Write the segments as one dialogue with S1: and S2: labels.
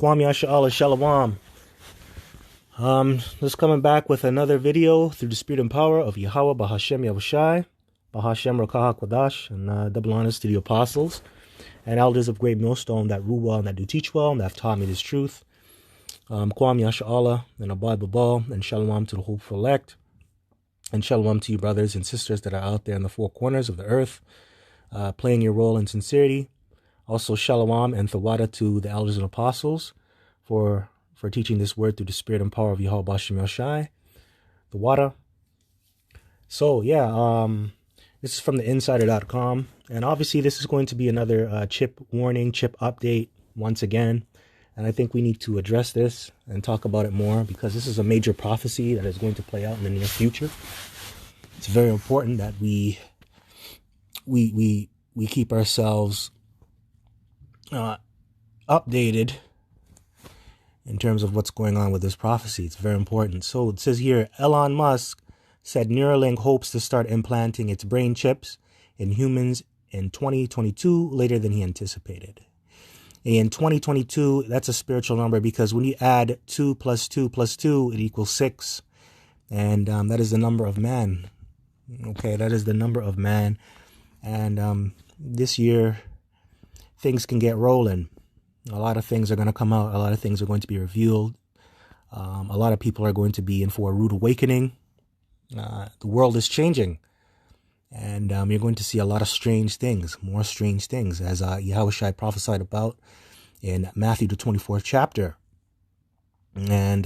S1: Kwam Yasha'Allah Shalom. Just coming back with another video through the spirit and power of Yahweh Bahashem Yahushai, Bahashem Rakah Kwadash, and double honors to the apostles and elders of Great Millstone that rule well and that do teach well and that have taught me this truth. Kwam Yasha'Allah and Abad Babal, and Shalom to the hopeful elect, and Shalom to you brothers and sisters that are out there in the four corners of the earth, playing your role in sincerity. Also, Shalom and Thawada to the elders and apostles for teaching this word through the spirit and power of Yahweh Bashem Yoshai, Thawada. So, yeah, this is from the insider.com. And obviously, this is going to be another chip warning, chip update once again. And I think we need to address this and talk about it more because this is a major prophecy that is going to play out in the near future. It's very important that we keep ourselves updated in terms of what's going on with this prophecy. It's very important. So it says here, Elon Musk said Neuralink hopes to start implanting its brain chips in humans in 2022, later than he anticipated. In 2022, that's a spiritual number because when you add 2 plus 2 plus 2, it equals 6. And that is the number of man. Okay, that is the number of man. And this year, things can get rolling. A lot of things are going to come out. A lot of things are going to be revealed. A lot of people are going to be in for a rude awakening. The world is changing. And you're going to see a lot of strange things, more strange things, as Yahushua prophesied about in Matthew, the 24th chapter. And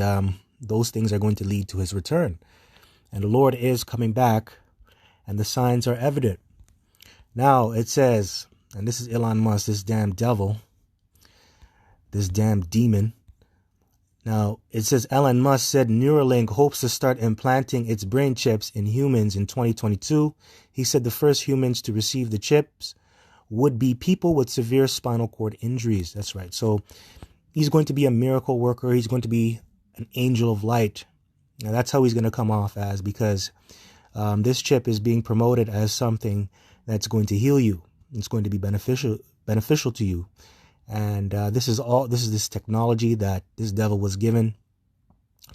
S1: those things are going to lead to his return. And the Lord is coming back, and the signs are evident. Now, it says, and this is Elon Musk, this damn devil, this damn demon. Now, it says Elon Musk said Neuralink hopes to start implanting its brain chips in humans in 2022. He said the first humans to receive the chips would be people with severe spinal cord injuries. That's right. So he's going to be a miracle worker. He's going to be an angel of light. Now, that's how he's going to come off as, because this chip is being promoted as something that's going to heal you. It's going to be beneficial to you. And this is this technology that this devil was given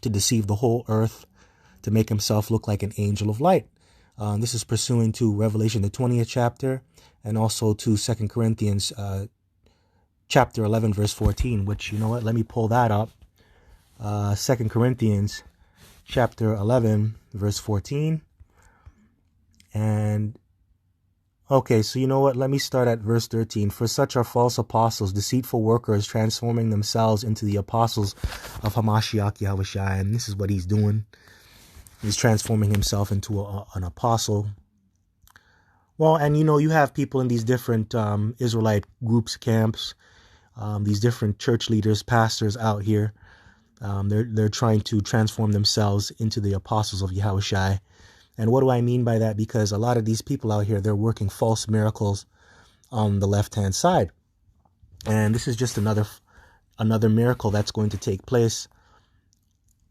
S1: to deceive the whole earth, to make himself look like an angel of light. This is pursuing to Revelation, the 20th chapter, and also to 2 Corinthians chapter 11, verse 14, which, you know what, let me pull that up. 2 Corinthians chapter 11, verse 14. And okay, so you know what? Let me start at verse 13. For such are false apostles, deceitful workers, transforming themselves into the apostles of Hamashiach Yahushai. And this is what he's doing. He's transforming himself into an apostle. Well, and you know, you have people in these different Israelite groups, camps, these different church leaders, pastors out here. They're trying to transform themselves into the apostles of Yahushai. And what do I mean by that? Because a lot of these people out here, they're working false miracles on the left-hand side. And this is just another miracle that's going to take place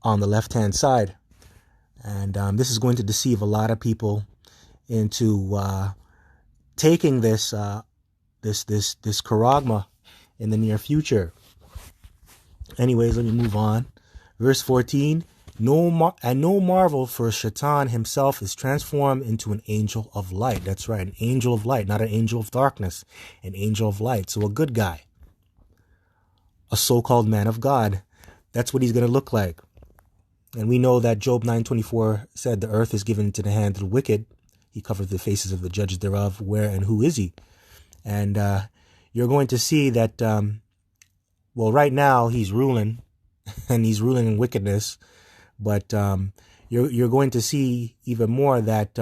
S1: on the left-hand side. And this is going to deceive a lot of people into taking this charagma in the near future. Anyways, let me move on. Verse 14. No marvel, for Shaitan himself is transformed into an angel of light. That's right, an angel of light, not an angel of darkness, an angel of light. So a good guy, a so-called man of God. That's what he's going to look like. And we know that Job 9:24 said the earth is given into the hand of the wicked. He covered the faces of the judges thereof. Where and who is he? And you're going to see that, well, right now he's ruling, and he's ruling in wickedness. But you're going to see even more that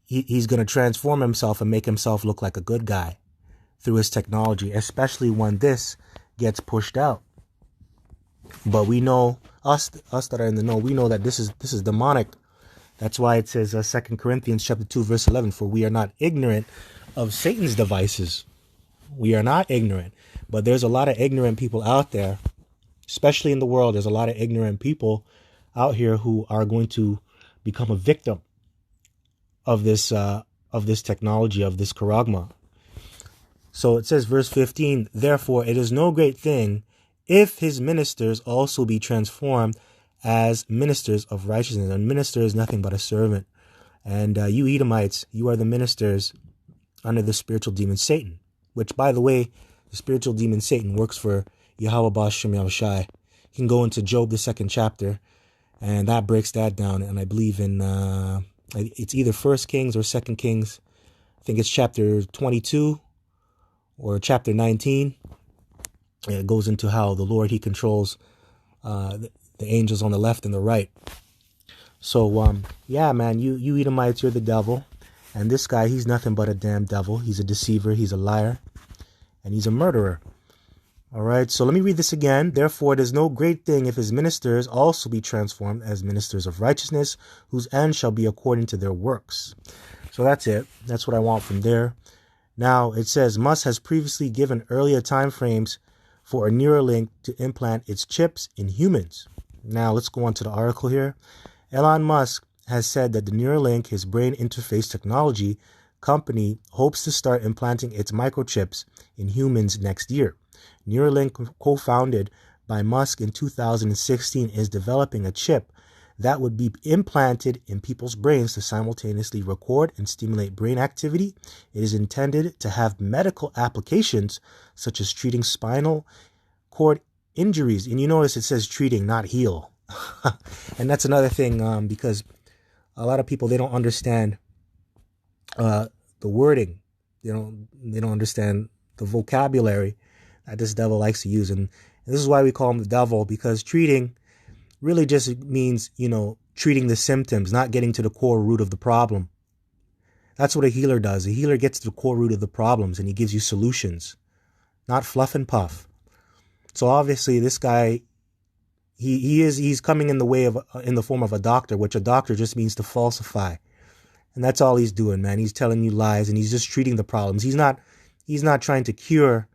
S1: he's going to transform himself and make himself look like a good guy through his technology, especially when this gets pushed out. But we know, us that are in the know, we know that this is demonic. That's why it says 2 Corinthians chapter 2, verse 11, for we are not ignorant of Satan's devices. We are not ignorant. But there's a lot of ignorant people out there. Especially in the world, there's a lot of ignorant people out here who are going to become a victim of this technology, of this charagma. So it says, verse 15, therefore it is no great thing if his ministers also be transformed as ministers of righteousness. A minister is nothing but a servant. And you Edomites, you are the ministers under the spiritual demon Satan, which, by the way, the spiritual demon Satan works for Yahweh Bashem Yahushai. You can go into Job, the 2nd chapter, and that breaks that down. And I believe in, it's either 1 Kings or 2 Kings. I think it's chapter 22 or chapter 19. And it goes into how the Lord, he controls the angels on the left and the right. So, yeah, man, you Edomites, you're the devil. And this guy, he's nothing but a damn devil. He's a deceiver. He's a liar. And he's a murderer. All right, so let me read this again. Therefore, it is no great thing if his ministers also be transformed as ministers of righteousness, whose end shall be according to their works. So that's it. That's what I want from there. Now, it says, Musk has previously given earlier time frames for a Neuralink to implant its chips in humans. Now, let's go on to the article here. Elon Musk has said that the Neuralink, his brain interface technology company, hopes to start implanting its microchips in humans next year. Neuralink, co-founded by Musk in 2016, is developing a chip that would be implanted in people's brains to simultaneously record and stimulate brain activity. It is intended to have medical applications such as treating spinal cord injuries. And you notice it says treating, not heal. And that's another thing, because a lot of people, they don't understand the wording. They don't understand the vocabulary that this devil likes to use. And this is why we call him the devil, because treating really just means, treating the symptoms, not getting to the core root of the problem. That's what a healer does. A healer gets to the core root of the problems, and he gives you solutions, not fluff and puff. So obviously this guy, he's coming in the form of a doctor, which a doctor just means to falsify. And that's all he's doing, man. He's telling you lies, and he's just treating the problems. He's not trying to cure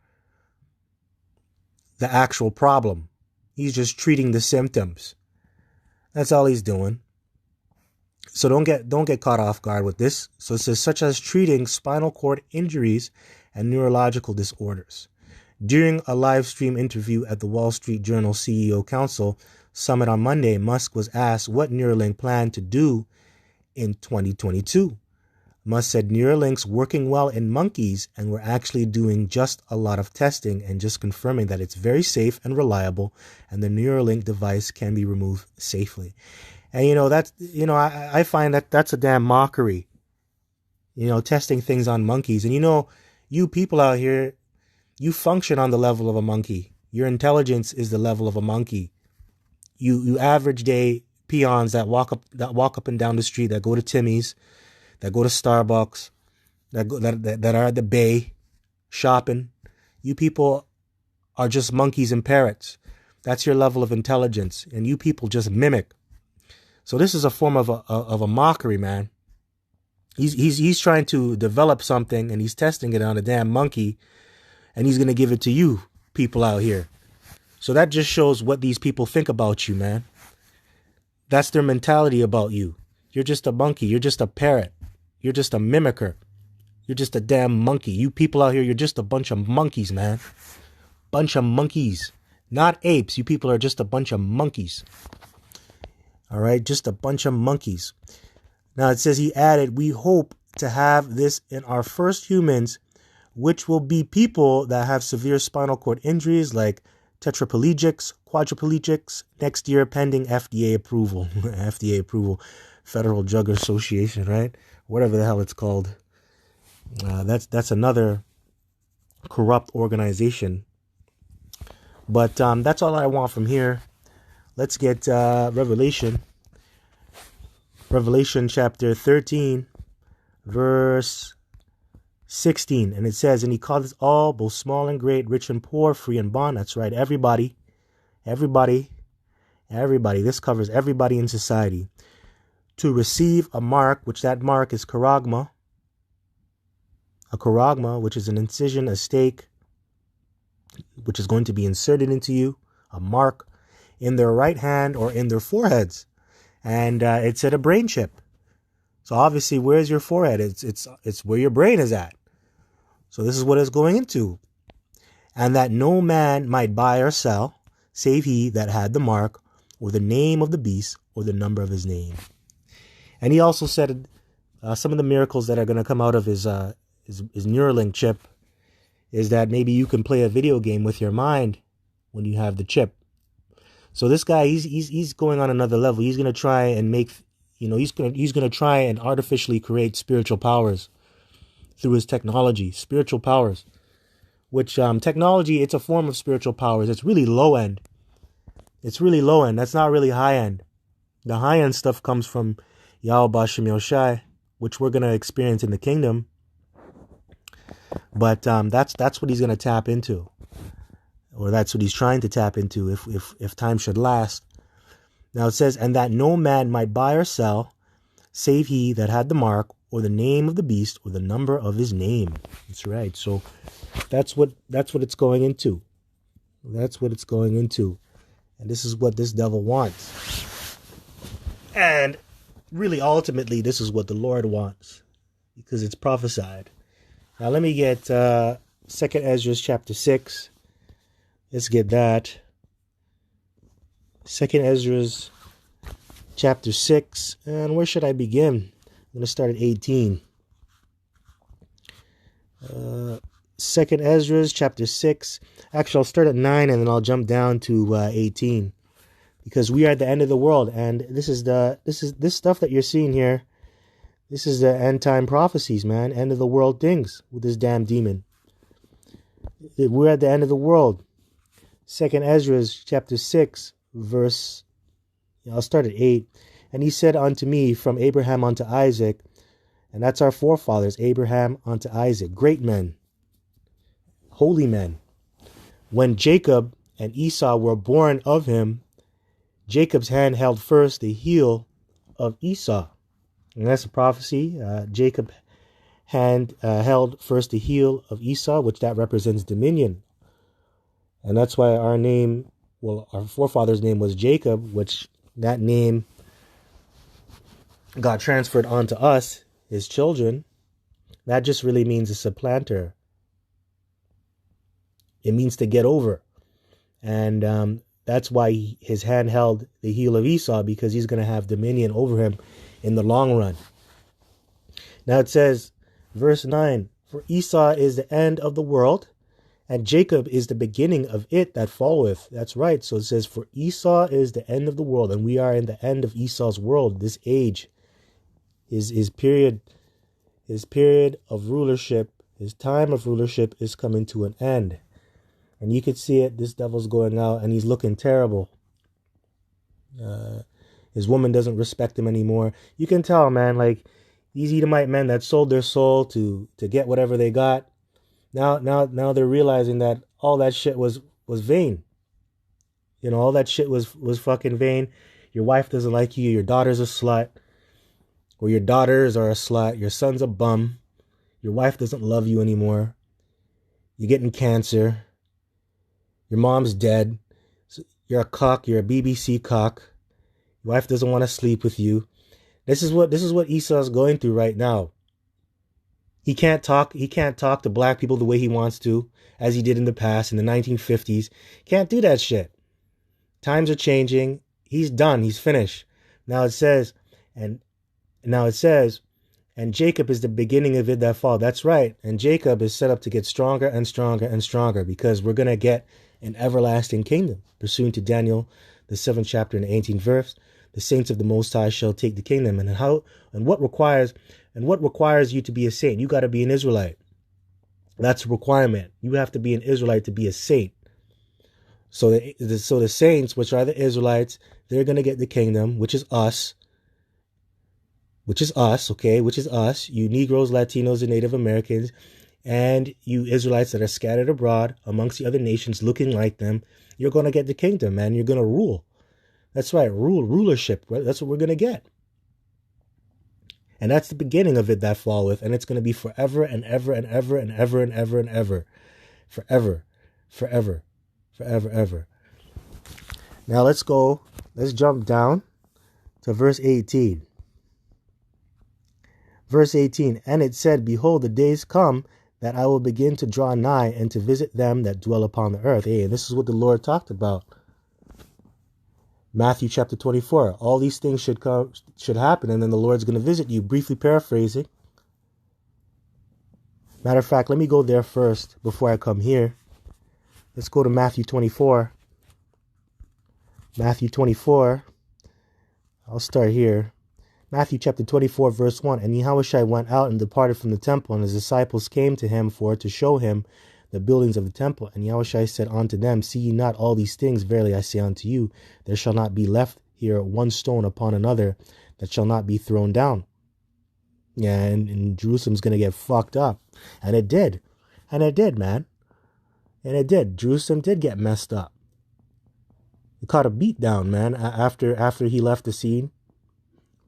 S1: the actual problem. He's just treating the symptoms. That's all he's doing. So don't get caught off guard with this. So it says, such as treating spinal cord injuries and neurological disorders. During a live stream interview at the Wall Street Journal CEO Council Summit on Monday, Musk was asked what Neuralink planned to do in 2022. Musk said Neuralink's working well in monkeys, and we're actually doing just a lot of testing and just confirming that it's very safe and reliable, and the Neuralink device can be removed safely. And that's I find that that's a damn mockery. Testing things on monkeys. And you people out here, you function on the level of a monkey. Your intelligence is the level of a monkey. You average day peons that walk up and down the street, that go to Timmy's, that go to Starbucks, that are at the Bay shopping. You people are just monkeys and parrots. That's your level of intelligence, and you people just mimic. So this is a form of a mockery, man. He's trying to develop something, and he's testing it on a damn monkey, and he's gonna give it to you people out here. So that just shows what these people think about you, man. That's their mentality about you. You're just a monkey. You're just a parrot. You're just a mimicker. You're just a damn monkey. You people out here, you're just a bunch of monkeys, man. Bunch of monkeys. Not apes. You people are just a bunch of monkeys. All right? Just a bunch of monkeys. Now it says, he added, we hope to have this in our first humans, which will be people that have severe spinal cord injuries like tetraplegics, quadriplegics, next year pending FDA approval. FDA approval. Federal Drug Association, right? Whatever the hell it's called. That's another corrupt organization. But that's all I want from here. Let's get Revelation. Revelation chapter 13, verse 16. And it says, and he called us all, both small and great, rich and poor, free and bond. That's right, everybody. Everybody. This covers everybody in society. To receive a mark, which that mark is charagma. A charagma, which is an incision, a stake, which is going to be inserted into you, a mark in their right hand or in their foreheads. And it's at a brain chip. So obviously, where's your forehead? It's where your brain is at. So this is what it's going into. And that no man might buy or sell. save he that had the mark, or the name of the beast, or the number of his name. And he also said some of the miracles that are going to come out of his Neuralink chip is that maybe you can play a video game with your mind when you have the chip. So this guy, he's going on another level. He's going to try and make, he's going to try and artificially create spiritual powers through his technology, spiritual powers, which technology, it's a form of spiritual powers. It's really low end. It's really low end. That's not really high end. The high end stuff comes from Yahweh Bashem Yoshai, which we're going to experience in the kingdom. But that's what he's going to tap into. Or that's what he's trying to tap into if time should last. Now it says, and that no man might buy or sell, save he that had the mark, or the name of the beast, or the number of his name. That's right. So that's what it's going into. That's what it's going into. And this is what this devil wants. And really, ultimately, this is what the Lord wants, because it's prophesied. Now let me get 2nd Ezra chapter 6. Let's get that. 2nd Ezra chapter 6. And where should I begin? I'm going to start at 18. 2nd Ezra chapter 6. Actually, I'll start at 9 and then I'll jump down to 18. Because we are at the end of the world. And this stuff that you're seeing here. This is the end time prophecies, man. End of the world things with this damn demon. We're at the end of the world. 2nd Ezra chapter 6 verse, I'll start at 8. And he said unto me, from Abraham unto Isaac, and that's our forefathers, Abraham unto Isaac, great men, holy men. When Jacob and Esau were born of him, Jacob's hand held first the heel of Esau. And that's a prophecy. Jacob hand held first the heel of Esau, which that represents dominion. And that's why our name, our forefather's name was Jacob, which that name got transferred onto us, his children. That just really means a supplanter. It means to get over. And that's why his hand held the heel of Esau, because he's going to have dominion over him in the long run. Now it says, verse 9, for Esau is the end of the world, and Jacob is the beginning of it that followeth. That's right. So it says, for Esau is the end of the world, and we are in the end of Esau's world, this age. His period of rulership, his time of rulership is coming to an end. And you could see it, this devil's going out, and he's looking terrible. His woman doesn't respect him anymore. You can tell, man, like these Edomite men that sold their soul to get whatever they got. Now they're realizing that all that shit was vain. All that shit was fucking vain. Your wife doesn't like you. Your daughter's a slut. Or your daughters are a slut. Your son's a bum. Your wife doesn't love you anymore. You're getting cancer. Your mom's dead. So you're a cock. You're a BBC cock. Your wife doesn't want to sleep with you. This is what Esau's going through right now. He can't talk to black people the way he wants to, as he did in the past in the 1950s. Can't do that shit. Times are changing. He's done. He's finished. Now it says, and Jacob is the beginning of it that fall. That's right. And Jacob is set up to get stronger and stronger and stronger, because we're going to get an everlasting kingdom. Pursuant to Daniel, the 7th chapter and the 18th verse, the saints of the Most High shall take the kingdom. And what requires you to be a saint? You got to be an Israelite. That's a requirement. You have to be an Israelite to be a saint. So the saints, which are the Israelites, they're going to get the kingdom, which is us. Which is us, okay? Which is us, you Negroes, Latinos, and Native Americans, and you Israelites that are scattered abroad amongst the other nations looking like them. You're going to get the kingdom, man. You're going to rule. That's right, rulership. Right? That's what we're going to get. And that's the beginning of it that followeth, and it's going to be forever and ever and ever and ever and ever and ever. Forever, forever, forever, ever. Now let's jump down to verse 18. Verse 18, and it said, behold, the days come that I will begin to draw nigh and to visit them that dwell upon the earth. Hey, and this is what the Lord talked about. Matthew chapter 24. All these things should happen, and then the Lord's going to visit you. Briefly paraphrasing. Matter of fact, let me go there first before I come here. Let's go to Matthew 24. Matthew 24. I'll start here. Matthew chapter 24, verse 1. And Yahushua went out and departed from the temple, and his disciples came to him to show him the buildings of the temple. And Yahushua said unto them, See ye not all these things? Verily I say unto you, there shall not be left here one stone upon another that shall not be thrown down. Yeah, and Jerusalem's going to get fucked up. And it did. And it did, man. And it did. Jerusalem did get messed up. It caught a beat down, man, after he left the scene.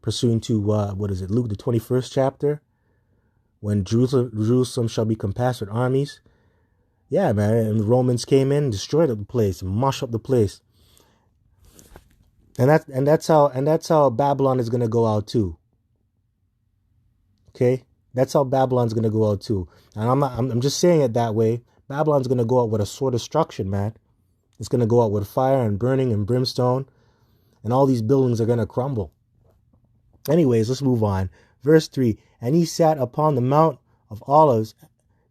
S1: Pursuing to, Luke, the 21st chapter. When Jerusalem shall be compassed with armies. Yeah, man, and the Romans came in, destroyed the place, mushed up the place. And that's how Babylon is going to go out too. Okay? That's how Babylon's going to go out too. And I'm just saying it that way. Babylon's going to go out with a sword of destruction, man. It's going to go out with fire and burning and brimstone. And all these buildings are going to crumble. Anyways, let's move on. Verse 3. And he sat upon the Mount of Olives.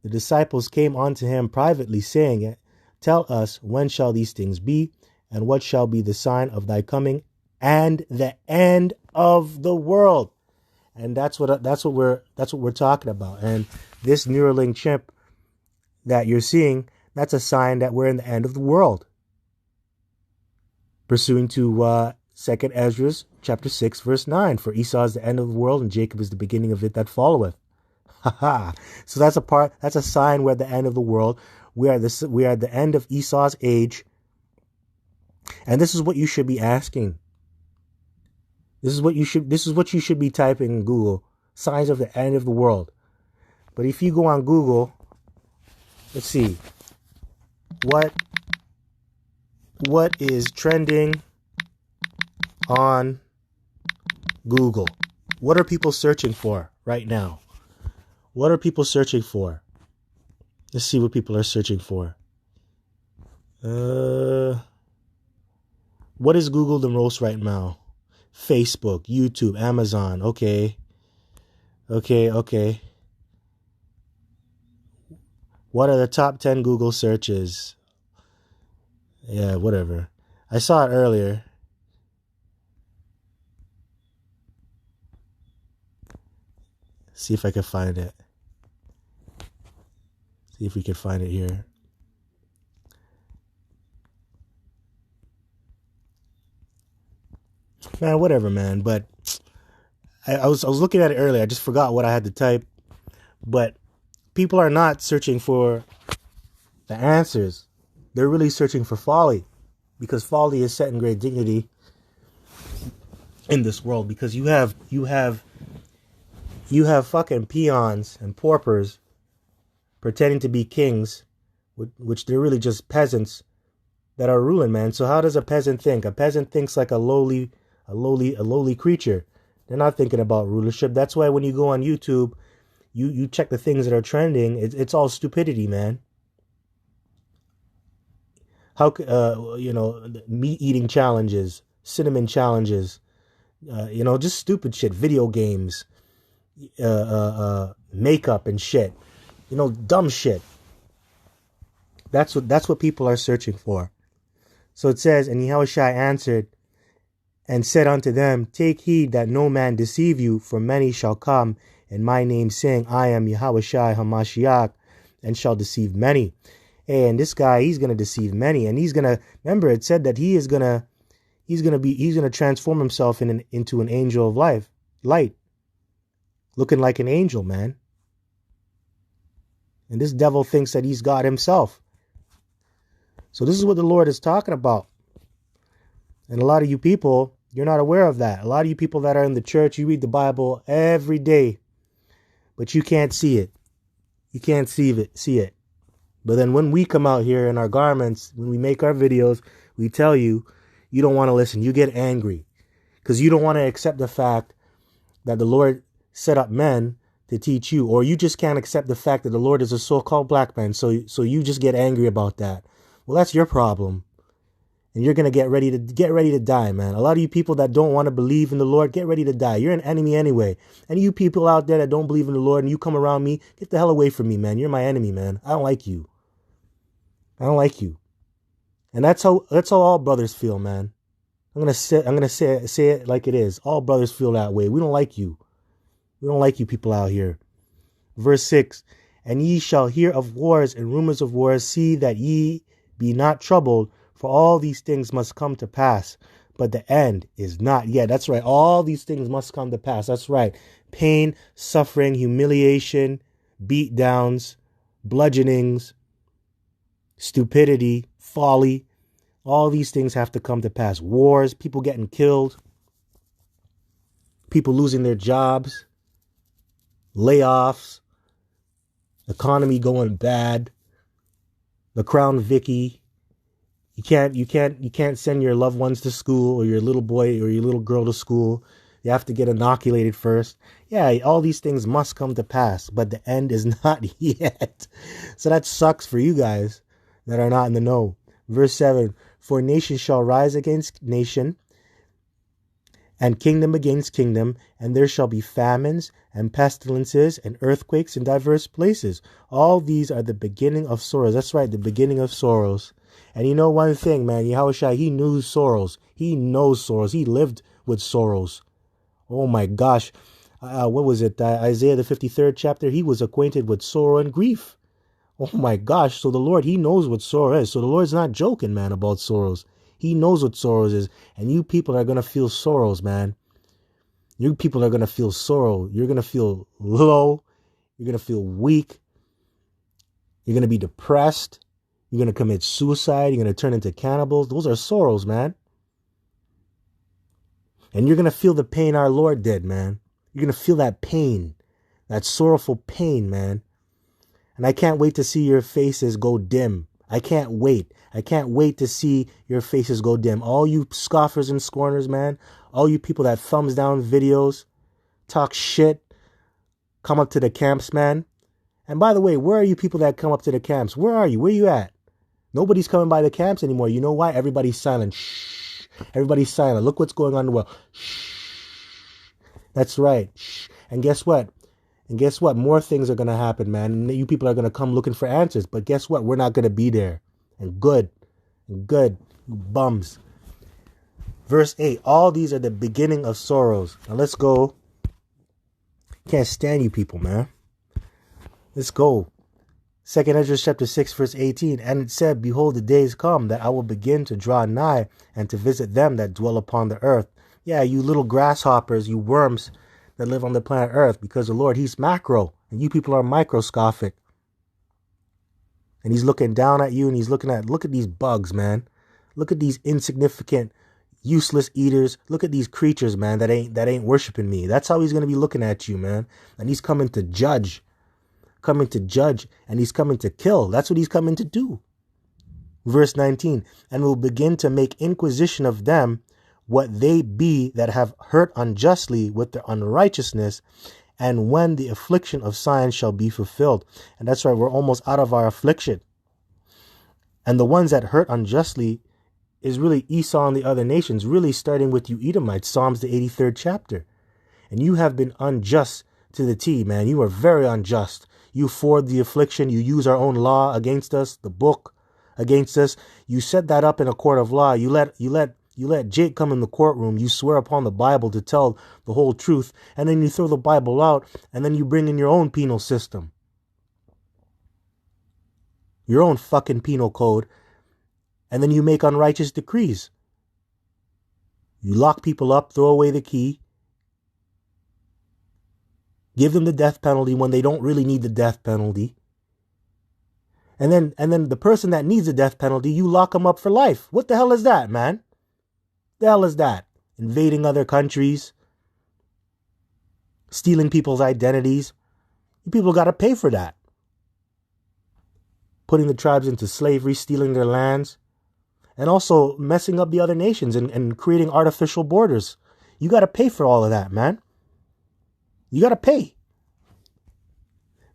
S1: The disciples came unto him privately, saying, Tell us, when shall these things be? And what shall be the sign of thy coming and the end of the world? And that's what we're talking about. And this Neuralink chip that you're seeing, that's a sign that we're in the end of the world. Pursuing to 2nd Ezra chapter 6 verse 9. For Esau is the end of the world, and Jacob is the beginning of it that followeth. So that's a sign we're at the end of the world. We are at the end of Esau's age. And this is what you should be asking. This is what you should be typing in Google. Signs of the end of the world. But if you go on Google, let's see. What is trending on Google? What are people searching for right now? What are people searching for? Let's see what people are searching for. What is Google the most right now? Facebook, YouTube, Amazon. Okay. What are the top 10 Google searches? Yeah, whatever. I saw it earlier. See if I can find it. See if we can find it here. Man, whatever, man. But I was looking at it earlier. I just forgot what I had to type. But people are not searching for the answers. They're really searching for folly. Because folly is set in great dignity in this world. Because you have fucking peons and paupers pretending to be kings, which they're really just peasants that are ruling, man. So how does a peasant think? A peasant thinks like a lowly creature. They're not thinking about rulership. That's why when you go on YouTube, you check the things that are trending. It's all stupidity, man. How meat eating challenges, cinnamon challenges, just stupid shit. Video games, makeup and shit. Dumb shit. That's what people are searching for. So it says, and Yahushua answered and said unto them, Take heed that no man deceive you, for many shall come in my name, saying, I am Yahushua HaMashiach, and shall deceive many. And this guy, he's gonna deceive many, and he's gonna, remember it said that he's gonna transform himself into an angel of light, looking like an angel, man. And this devil thinks that he's God himself. So this is what the Lord is talking about. And a lot of you people, you're not aware of that. A lot of you people that are in the church, you read the Bible every day, but you can't see it. You can't see it. But then when we come out here in our garments, when we make our videos, we tell you, you don't want to listen. You get angry because you don't want to accept the fact that the Lord set up men to teach you, or you just can't accept the fact that the Lord is a so-called black man. So you just get angry about that. Well, that's your problem. And you're going to get ready to die, man. A lot of you people that don't want to believe in the Lord, get ready to die. You're an enemy anyway. And you people out there that don't believe in the Lord and you come around me, get the hell away from me, man. You're my enemy, man. I don't like you. I don't like you. And that's how all brothers feel, man. I'm gonna say it like it is. All brothers feel that way. We don't like you. We don't like you people out here. Verse 6, and ye shall hear of wars and rumors of wars. See that ye be not troubled, for all these things must come to pass, but the end is not yet. That's right. All these things must come to pass. That's right. Pain, suffering, humiliation, beatdowns, bludgeonings, stupidity, folly. All these things have to come to pass. Wars, people getting killed, people losing their jobs, layoffs, economy going bad, the Crown Vicky. You can't send your loved ones to school, or your little boy or your little girl to school. You have to get inoculated first. Yeah, all these things must come to pass, but the end is not yet. So that sucks for you guys that are not in the know. Verse 7, for nation shall rise against nation, and kingdom against kingdom, and there shall be famines and pestilences and earthquakes in diverse places. All these are the beginning of sorrows. That's right, the beginning of sorrows. And you know one thing, man, Yahushua, he knew sorrows. He knows sorrows. He lived with sorrows. Oh my gosh. What was it? Isaiah the 53rd chapter, he was acquainted with sorrow and grief. Oh my gosh. So the Lord, he knows what sorrow is. So the Lord's not joking, man, about sorrows. He knows what sorrows is. And you people are going to feel sorrows, man. You people are going to feel sorrow. You're going to feel low. You're going to feel weak. You're going to be depressed. You're going to commit suicide. You're going to turn into cannibals. Those are sorrows, man. And you're going to feel the pain our Lord did, man. You're going to feel that pain, that sorrowful pain, man. And I can't wait to see your faces go dim. I can't wait. I can't wait to see your faces go dim. All you scoffers and scorners, man. All you people that thumbs down videos, talk shit, come up to the camps, man. And by the way, where are you people that come up to the camps? Where are you? Where are you at? Nobody's coming by the camps anymore. You know why? Everybody's silent. Shh. Everybody's silent. Look what's going on in the world. Shh. That's right. Shh. And guess what? More things are going to happen, man. And you people are going to come looking for answers. But guess what? We're not going to be there. And good. You bums. Verse 8. All these are the beginning of sorrows. Now let's go. Can't stand you people, man. Let's go. 2 Ezra chapter 6 verse 18. And it said, behold, the days come that I will begin to draw nigh and to visit them that dwell upon the earth. Yeah, you little grasshoppers, you worms that live on the planet Earth, because the Lord, he's macro and you people are microscopic. And he's looking down at you and he's looking at, look at these bugs, man. Look at these insignificant, useless eaters. Look at these creatures, man, that ain't worshiping me. That's how he's going to be looking at you, man. And he's coming to judge. And he's coming to kill. That's what he's coming to do. Verse 19, and will begin to make inquisition of them what they be that have hurt unjustly with their unrighteousness, and when the affliction of Zion shall be fulfilled. And that's right, we're almost out of our affliction. And the ones that hurt unjustly is really Esau and the other nations, really starting with you Edomites, Psalms the 83rd chapter. And you have been unjust to the T, man. You are very unjust. You forward the affliction. You use our own law against us, the book against us. You set that up in a court of law. You let Jake come in the courtroom. You swear upon the Bible to tell the whole truth. And then you throw the Bible out. And then you bring in your own penal system. Your own fucking penal code. And then you make unrighteous decrees. You lock people up, throw away the key. Give them the death penalty when they don't really need the death penalty. And then the person that needs the death penalty, you lock them up for life. What the hell is that, man? The hell is that? Invading other countries, stealing people's identities. You people got to pay for that. Putting the tribes into slavery, stealing their lands, and also messing up the other nations and creating artificial borders. You got to pay for all of that, man. You got to pay.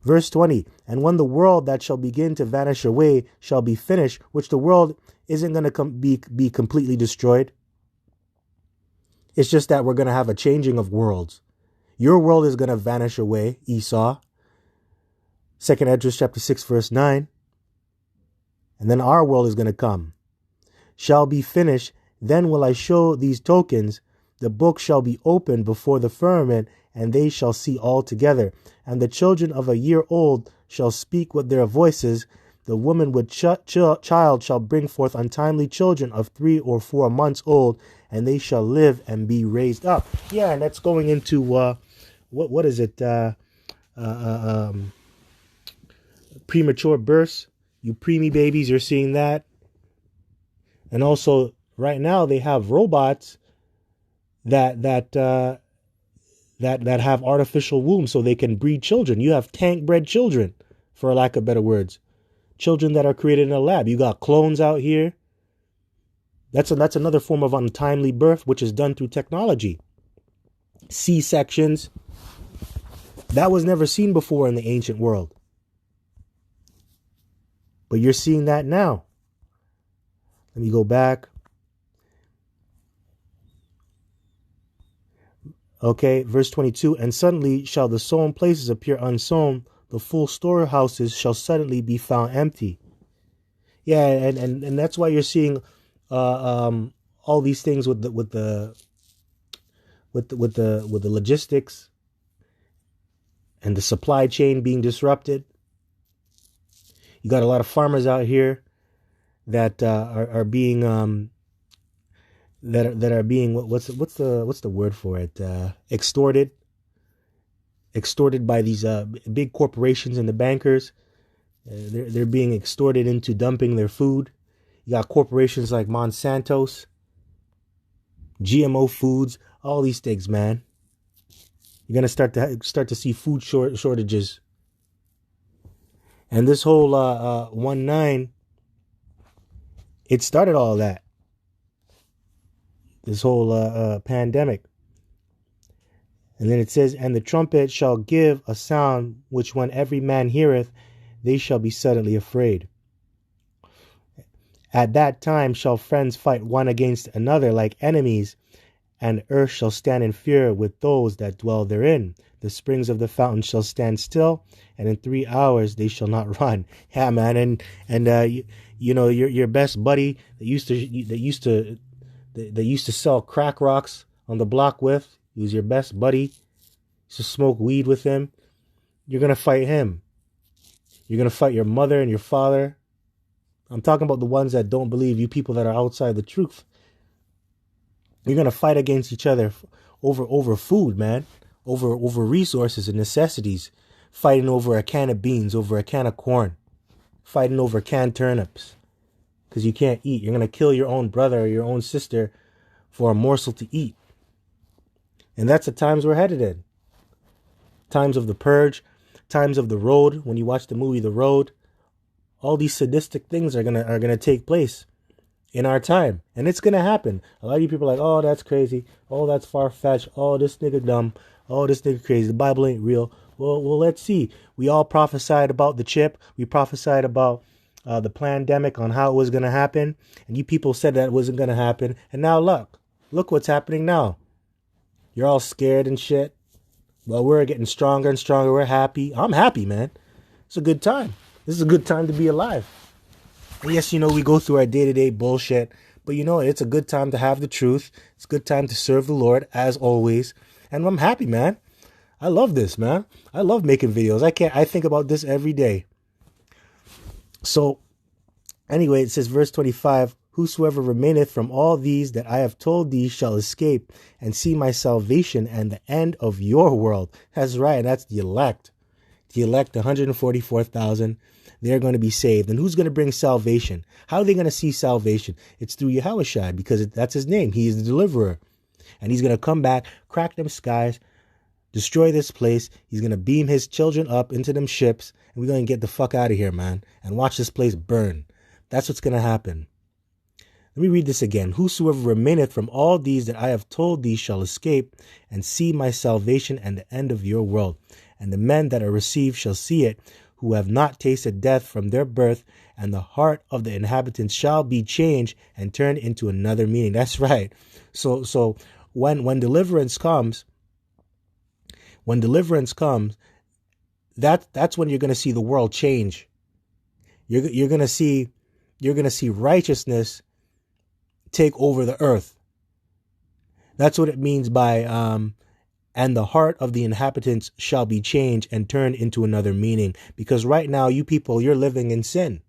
S1: Verse 20, and when the world that shall begin to vanish away shall be finished, which the world isn't going to be completely destroyed. It's just that we're going to have a changing of worlds. Your world is going to vanish away, Esau. 2nd Esdras chapter 6, verse 9. And then our world is going to come. Shall be finished. Then will I show these tokens. The book shall be opened before the firmament, and they shall see all together. And the children of a year old shall speak with their voices. The woman with child shall bring forth untimely children of 3 or 4 months old, and they shall live and be raised up. Yeah, and that's going into what is it? Premature births. You preemie babies, you're seeing that. And also, right now they have robots that have artificial wombs, so they can breed children. You have tank-bred children, for lack of better words. Children that are created in a lab. You got clones out here. That's another form of untimely birth, which is done through technology. C-sections. That was never seen before in the ancient world. But you're seeing that now. Let me go back. Okay, verse 22. And suddenly shall the sown places appear unsown. The full storehouses shall suddenly be found empty. Yeah, and that's why you're seeing all these things with the logistics and the supply chain being disrupted. You got a lot of farmers out here that are being that are being what's the word for it? Extorted by these big corporations and the bankers. They're being extorted into dumping their food. You got corporations like Monsanto's, GMO foods, all these things, man. You're gonna start to see food shortages. And this whole 1-9, it started all that. This whole pandemic. And then it says, and the trumpet shall give a sound, which when every man heareth, they shall be suddenly afraid. At that time shall friends fight one against another like enemies, and earth shall stand in fear with those that dwell therein. The springs of the fountain shall stand still, and in 3 hours they shall not run. Yeah, man, and you know your best buddy that used to sell crack rocks on the block with. He was your best buddy. Used to smoke weed with him. You're gonna fight him. You're gonna fight your mother and your father. I'm talking about the ones that don't believe, you people that are outside the truth. You're gonna fight against each other over food, man. Over resources and necessities. Fighting over a can of beans, over a can of corn. Fighting over canned turnips. Because you can't eat. You're gonna kill your own brother or your own sister for a morsel to eat. And that's the times we're headed in. Times of the purge, times of the road. When you watch the movie The Road, all these sadistic things are gonna take place in our time, and it's gonna happen. A lot of you people are like, oh, that's crazy. Oh, that's far-fetched. Oh, this nigga dumb. Oh, this nigga crazy. The Bible ain't real. Well, let's see. We all prophesied about the chip. We prophesied about the pandemic on how it was gonna happen, and you people said that it wasn't gonna happen. And now look what's happening now. You're all scared and shit. Well, we're getting stronger and stronger. We're happy. I'm happy, man. It's a good time. This is a good time to be alive. And yes, we go through our day-to-day bullshit, but it's a good time to have the truth. It's a good time to serve the Lord, as always. And I'm happy, man. I love this, man. I love making videos. I think about this every day. So, anyway, it says, verse 25, whosoever remaineth from all these that I have told thee shall escape and see my salvation and the end of your world. That's right. That's the elect. The elect, 144,000. They're going to be saved. And who's going to bring salvation? How are they going to see salvation? It's through Yahushua, because that's his name. He is the deliverer. And he's going to come back, crack them skies, destroy this place. He's going to beam his children up into them ships, and we're going to get the fuck out of here, man, and watch this place burn. That's what's going to happen. Let me read this again. Whosoever remaineth from all these that I have told thee shall escape and see my salvation and the end of your world. And the men that are received shall see it, who have not tasted death from their birth, and the heart of the inhabitants shall be changed and turned into another meaning. That's right. So when deliverance comes, that's when you're going to see the world change. You're going to see righteousness take over the earth. That's what it means by and the heart of the inhabitants shall be changed and turned into another meaning. Because right now, you people, you're living in sin.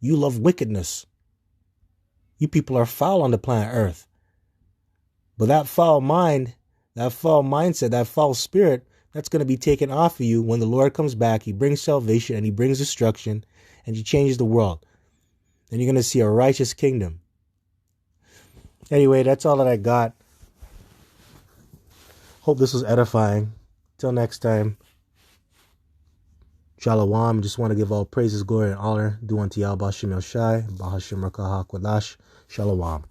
S1: You love wickedness. You people are foul on the planet Earth. But that foul mind, that foul mindset, that foul spirit, that's going to be taken off of you when the Lord comes back. He brings salvation and he brings destruction and he changes the world. And you're going to see a righteous kingdom. Anyway, that's all that I got. Hope this was edifying. Till next time. Shalom. Just want to give all praises, glory, and honor due unto Yahweh Shem El Shai, Bahashim Rakah HaKodash. Shalom.